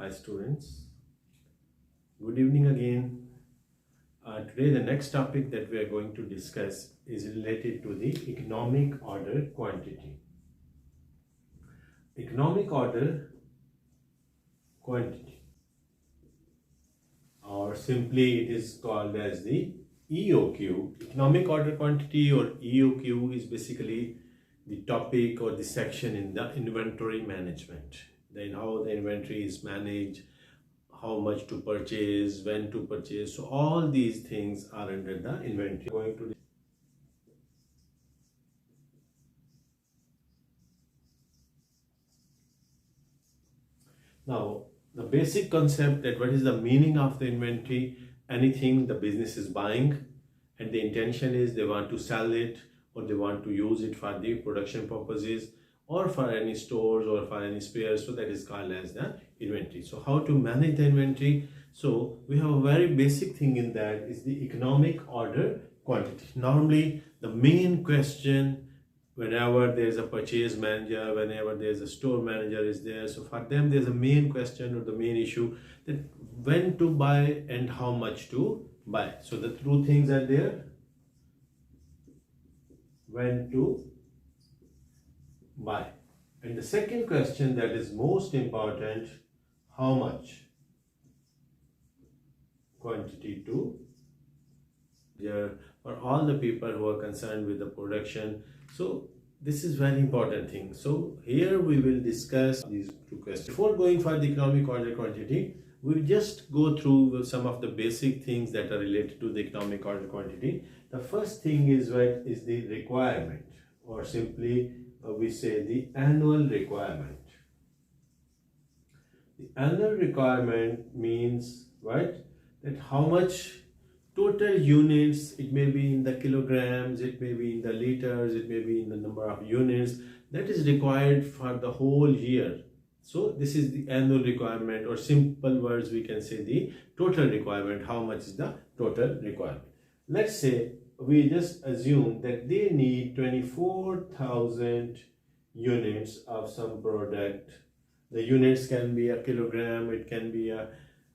Hi students, good evening again. Today the next topic that we are going to discuss is related to the economic order quantity. Economic order quantity, or simply it is called as the EOQ. Economic order quantity or EOQ is basically the topic or the section in the inventory management. Then how the inventory is managed, how much to purchase, when to purchase. So all these things are under the inventory. Going to now the basic concept that what is the meaning of the inventory. Anything the business is buying and the intention is they want to sell it or they want to use it for the production purposes or for any stores or for any spares, so that is called as the inventory. So how to manage the inventory? So we have a very basic thing in that is the economic order quantity. Normally the main question whenever there's a purchase manager, whenever there's a store manager is there, so for them there's a main question or the main issue that when to buy and how much to buy. So the two things are there: when to buy, and the second question that is most important, how much quantity to. There for all the people who are concerned with the production. So this is very important thing. So here we will discuss these two questions. Before going for the economic order quantity, we will just go through some of the basic things that are related to the economic order quantity. The first thing is what is the requirement, or simply we say the annual requirement. The annual requirement means what? That how much total units, it may be in the kilograms, it may be in the liters, it may be in the number of units that is required for the whole year. So this is the annual requirement, or simple words we can say the total requirement. How much is the total requirement? Let's say we just assume that they need 24,000 units of some product. The units can be a kilogram, it can be a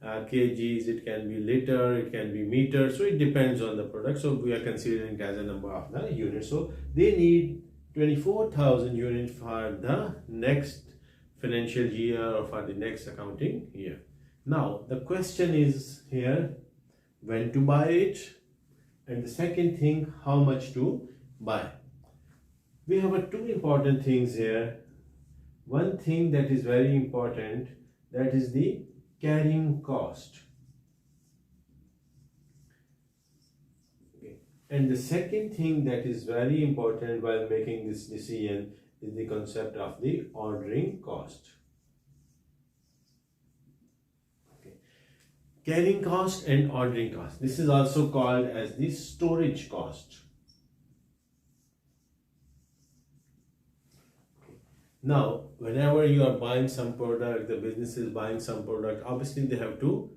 kgs, it can be liter, it can be meter, so it depends on the product. So we are considering it as a number of the units. So they need 24,000 units for the next financial year or for the next accounting year. Now the question is here when to buy it, and the second thing how much to buy. We have two important things here. One thing that is very important, that is the carrying cost. Okay. And the second thing that is very important while making this decision is the concept of the ordering cost. Okay. Carrying cost and ordering cost. This is also called as the storage cost. Now, whenever you are buying some product, the business is buying some product, obviously they have to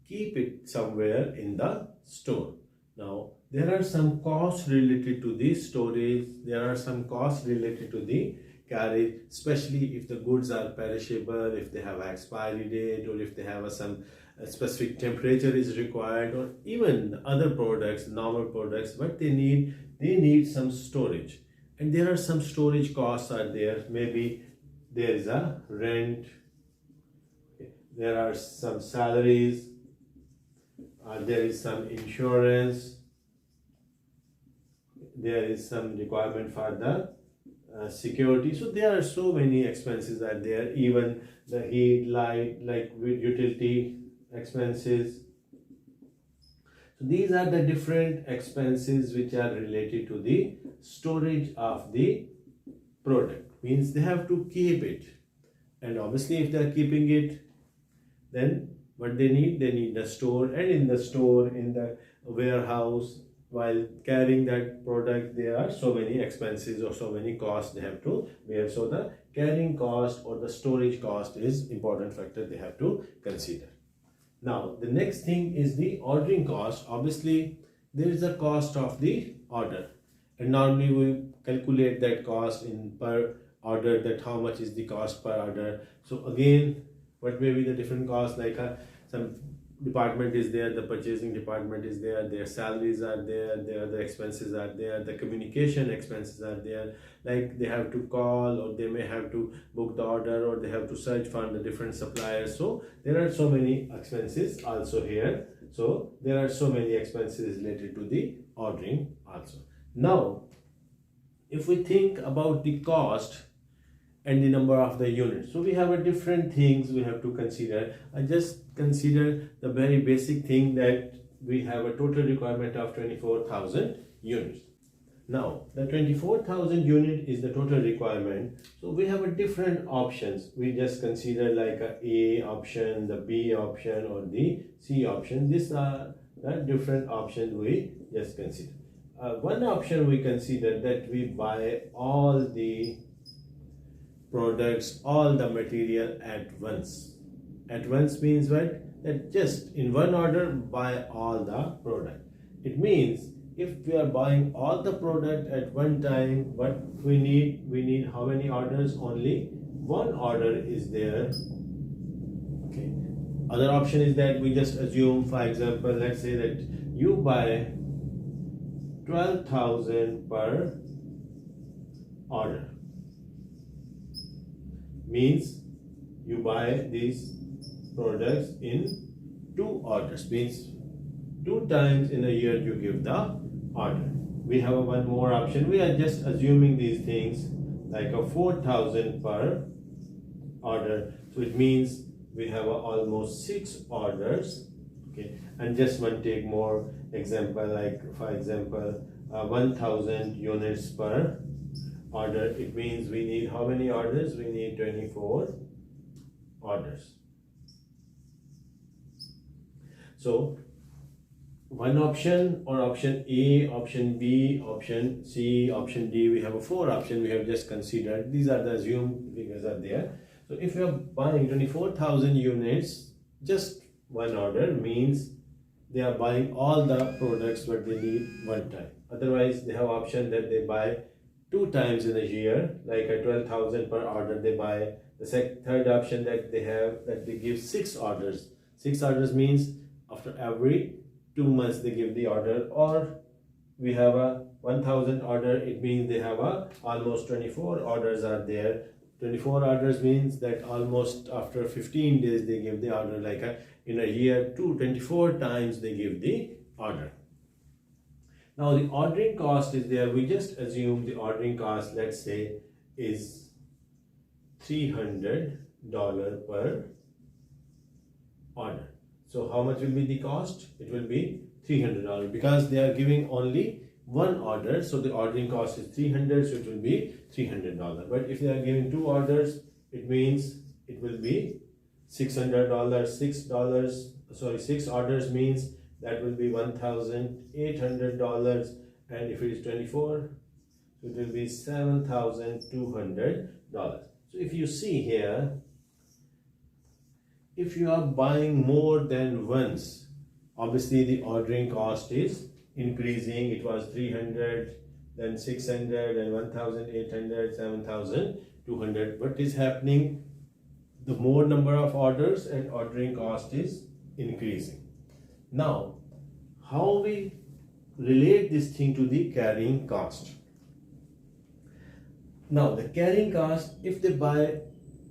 keep it somewhere in the store. Now, there are some costs related to the storage, there are some costs related to the carriage, especially if the goods are perishable, if they have expiry date, or if they have some specific temperature is required, or even other products, normal products, but they need some storage. And there are some storage costs are there. Maybe there is a rent, there are some salaries, there is some insurance, there is some requirement for the security. So there are so many expenses are there, even the heat, light, like with utility expenses. So these are the different expenses which are related to the storage of the product. Means they have to keep it, and obviously if they are keeping it, then what they need the store, and in the store, in the warehouse, while carrying that product, there are so many expenses or so many costs they have to bear. So the carrying cost or the storage cost is important factor they have to consider. Now the next thing is the ordering cost. Obviously there is a cost of the order, and normally we calculate that cost in per order, that how much is the cost per order. So again, What may be the different costs? Like some department is there, the purchasing department is there, their salaries are there, their other expenses are there, the communication expenses are there, like they have to call, or they may have to book the order, or they have to search for the different suppliers. So there are so many expenses also here. So there are so many expenses related to the ordering also. Now if we think about the cost and the number of the units, so we have a different things we have to consider. I just consider the very basic thing that we have a total requirement of 24,000 units. Now the 24,000 unit is the total requirement, so we have a different options. We just consider like a option, the B option, or the C option. These are the different options we just consider. One option we consider that we buy all the products, all the material at once. At once means what? That just in one order buy all the product. It means if we are buying all the product at one time, what we need how many orders? Only one order is there. Okay. Other option is that we just assume, for example, let's say that you buy 12,000 per order. Means you buy these products in 2 orders, means 2 times in a year you give the order. We have one more option. We are just assuming these things like a 4,000 per order. So it means we have almost 6 orders. Okay, and just one take more example, like for example 1,000 units per order. It means we need how many orders? We need 24 orders. So one option, or option A, option B, option C, option D, we have a 4 option we have just considered. These are the assumed figures are there. So if you are buying 24,000 units, just one order means they are buying all the products what they need one time. Otherwise they have option that they buy 2 times in a year, like a 12,000 per order they buy. The third option that they have, that they give 6 orders. 6 orders means after every 2 months they give the order. Or we have a 1,000 order, it means they have almost 24 orders are there. 24 orders means that almost after 15 days they give the order, like in a year 24 times they give the order. Now the ordering cost is there. We just assume the ordering cost, let's say, is $300 per order. So how much will be the cost? It will be $300 because they are giving only one order. So the ordering cost is 300, so it will be $300. But if they are giving 2 orders, it means it will be $600. Six orders means that will be $1,800, and if it is 24, it will be $7,200. So if you see here, if you are buying more than once, obviously the ordering cost is increasing. It was 300, then 600, and 1,800, 7,200. What is happening? The more number of orders and ordering cost is increasing. Now, how we relate this thing to the carrying cost? Now, the carrying cost, if they buy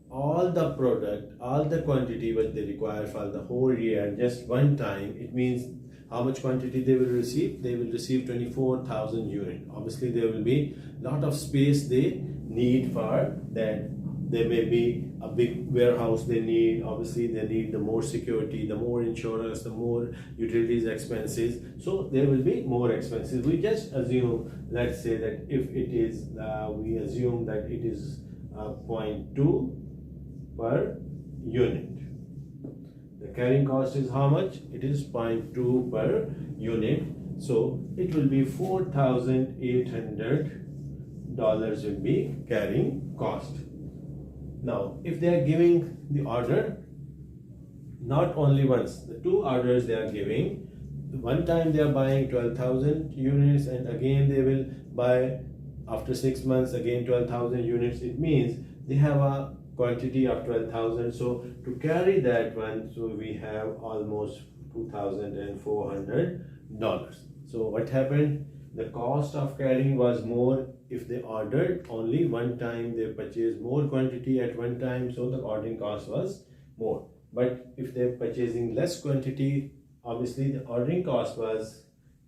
all the product, all the quantity what they require for the whole year just one time, it means how much quantity they will receive? They will receive 24,000 units. Obviously, there will be a lot of space they need for that. There may be a big warehouse they need. Obviously, they need the more security, the more insurance, the more utilities expenses. So there will be more expenses. We just assume, let's say that if it is, we assume that it is 0.2 per unit. The carrying cost is how much? It is 0.2 per unit. So it will be $4,800 will be carrying cost. Now, if they are giving the order, not only once, the 2 orders they are giving, one time they are buying 12,000 units, and again they will buy after 6 months again 12,000 units. It means they have a quantity of 12,000. So to carry that one, so we have almost $2,400. So what happened? The cost of carrying was more if they ordered only one time, they purchased more quantity at one time, so the ordering cost was more. But if they're purchasing less quantity, obviously the ordering cost was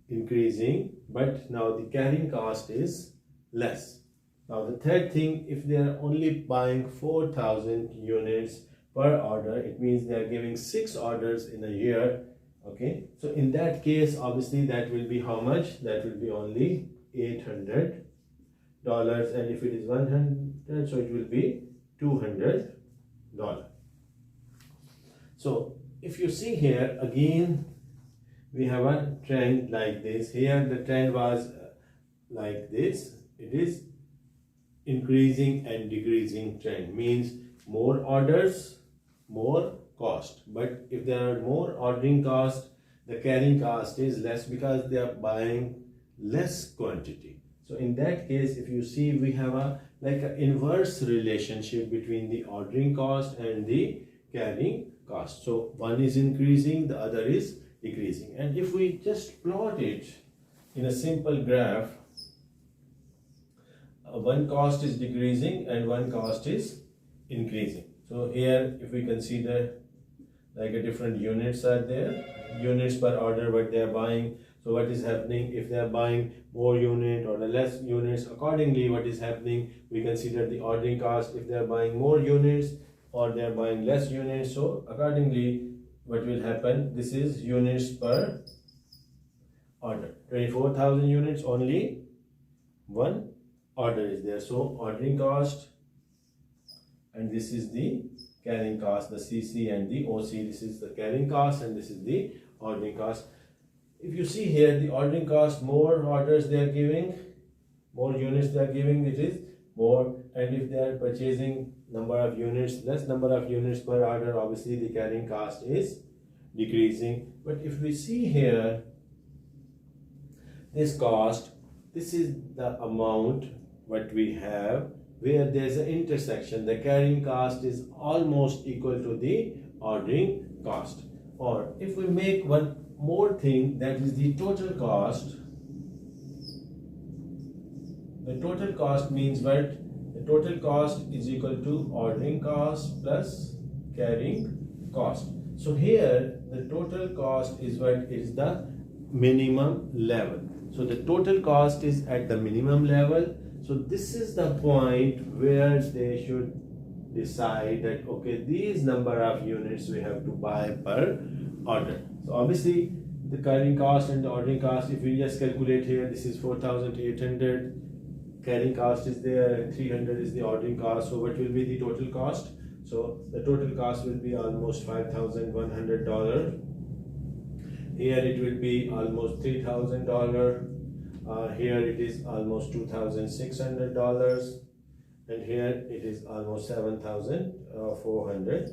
increasing, but now the carrying cost is less. Now the third thing, if they are only buying 4,000 units per order, it means they are giving 6 orders in a year. Okay, so in that case, obviously that will be how much? That will be only $800, and if it is 100, so it will be $200. So if you see here again, we have a trend like this. Here the trend was like this. It is increasing and decreasing trend, means more orders, more cost. But if there are more ordering cost, the carrying cost is less because they are buying less quantity. So in that case, if you see, we have a like an inverse relationship between the ordering cost and the carrying cost. So one is increasing, the other is decreasing. And if we just plot it in a simple graph, one cost is decreasing and one cost is increasing. So here if we consider like a different units are there, units per order what they are buying. So what is happening if they are buying more unit or less units, accordingly what is happening, we consider the ordering cost. If they are buying more units or they are buying less units, so accordingly what will happen, this is units per order. 24,000 units, only one order is there, so ordering cost, and this is the carrying cost, the CC and the OC. This is the carrying cost and this is the ordering cost. If you see here, the ordering cost, more orders they are giving, more units they are giving, it is more. And if they are purchasing number of units, less number of units per order, obviously the carrying cost is decreasing. But if we see here, this cost, this is the amount what we have, where there's an intersection, the carrying cost is almost equal to the ordering cost. Or if we make one more thing, that is the total cost. The total cost means what? The total cost is equal to ordering cost plus carrying cost. So here the total cost is what? Is the minimum level. So the total cost is at the minimum level. So this is the point where they should decide that okay, these number of units we have to buy per order. So obviously the carrying cost and the ordering cost, if we just calculate here, this is 4,800, carrying cost is there, and 300 is the ordering cost. So what will be the total cost? So the total cost will be almost $5,100. Here it will be almost $3,000. Here it is almost $2,600, and here it is almost $7,400.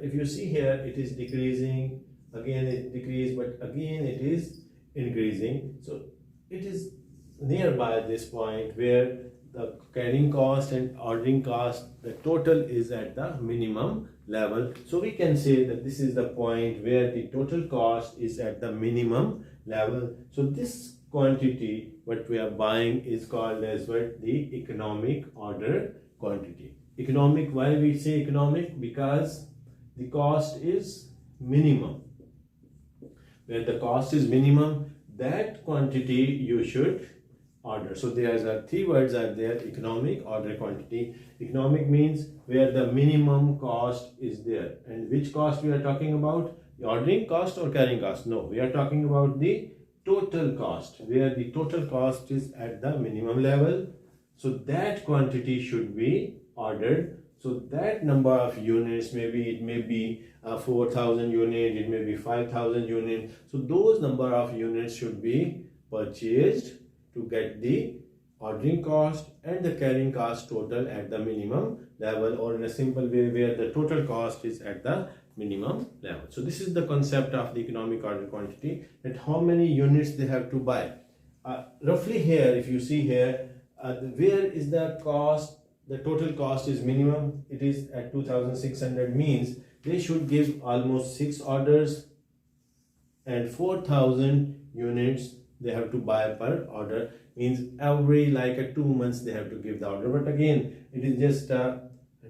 If you see here, it is decreasing, again it decreased, but again it is increasing. So it is nearby this point where the carrying cost and ordering cost, the total is at the minimum level. So we can say that this is the point where the total cost is at the minimum level. So this quantity what we are buying is called as what? The economic order quantity. Economic, why we say economic? Because the cost is minimum. Where the cost is minimum, that quantity you should order. So there's three words are there: economic, order, quantity. Economic means where the minimum cost is there. And which cost we are talking about? The ordering cost or carrying cost? No, we are talking about the total cost, where the total cost is at the minimum level. So that quantity should be ordered. So that number of units, maybe it may be 4,000 units, it may be 5,000 units. So those number of units should be purchased to get the ordering cost and the carrying cost total at the minimum level, or in a simple way where the total cost is at the minimum level. So this is the concept of the economic order quantity, that how many units they have to buy. Roughly here, if you see here, where is the cost, the total cost is minimum, it is at 2600, means they should give almost 6 orders and 4000 units they have to buy per order, means every like a 2 months they have to give the order. But again, it is just a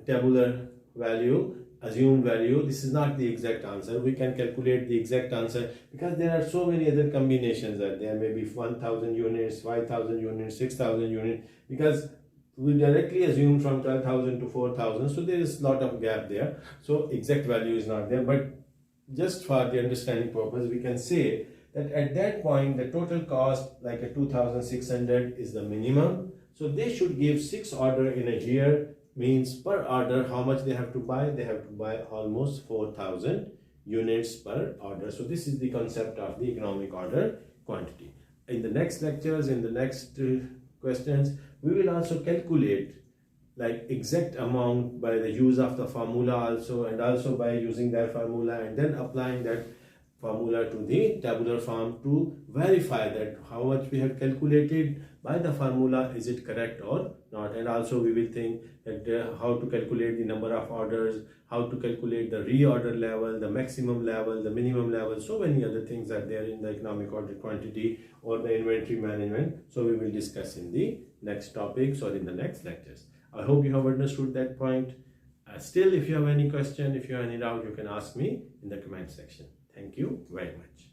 tabular value, assumed value. This is not the exact answer. We can calculate the exact answer because there are so many other combinations that there may be 1000 units, 5000 units, 6000 units, because we directly assume from 12,000 to 4,000, so there is a lot of gap there, so exact value is not there. But just for the understanding purpose, we can say that at that point the total cost like a 2600 is the minimum, so they should give 6 order in a year, means per order how much they have to buy. They have to buy almost 4000 units per order. So this is the concept of the economic order quantity. In the next lectures, in the next questions, we will also calculate like exact amount by the use of the formula also, and also by using that formula and then applying that formula to the tabular form to verify that how much we have calculated by the formula, is it correct or not. And also we will think that how to calculate the number of orders, how to calculate the reorder level, the maximum level, the minimum level. So many other things are there in the economic order quantity or the inventory management. So we will discuss in the next topics or in the next lectures. I hope you have understood that point. Still, if you have any question, if you have any doubt, you can ask me in the comment section. Thank you very much.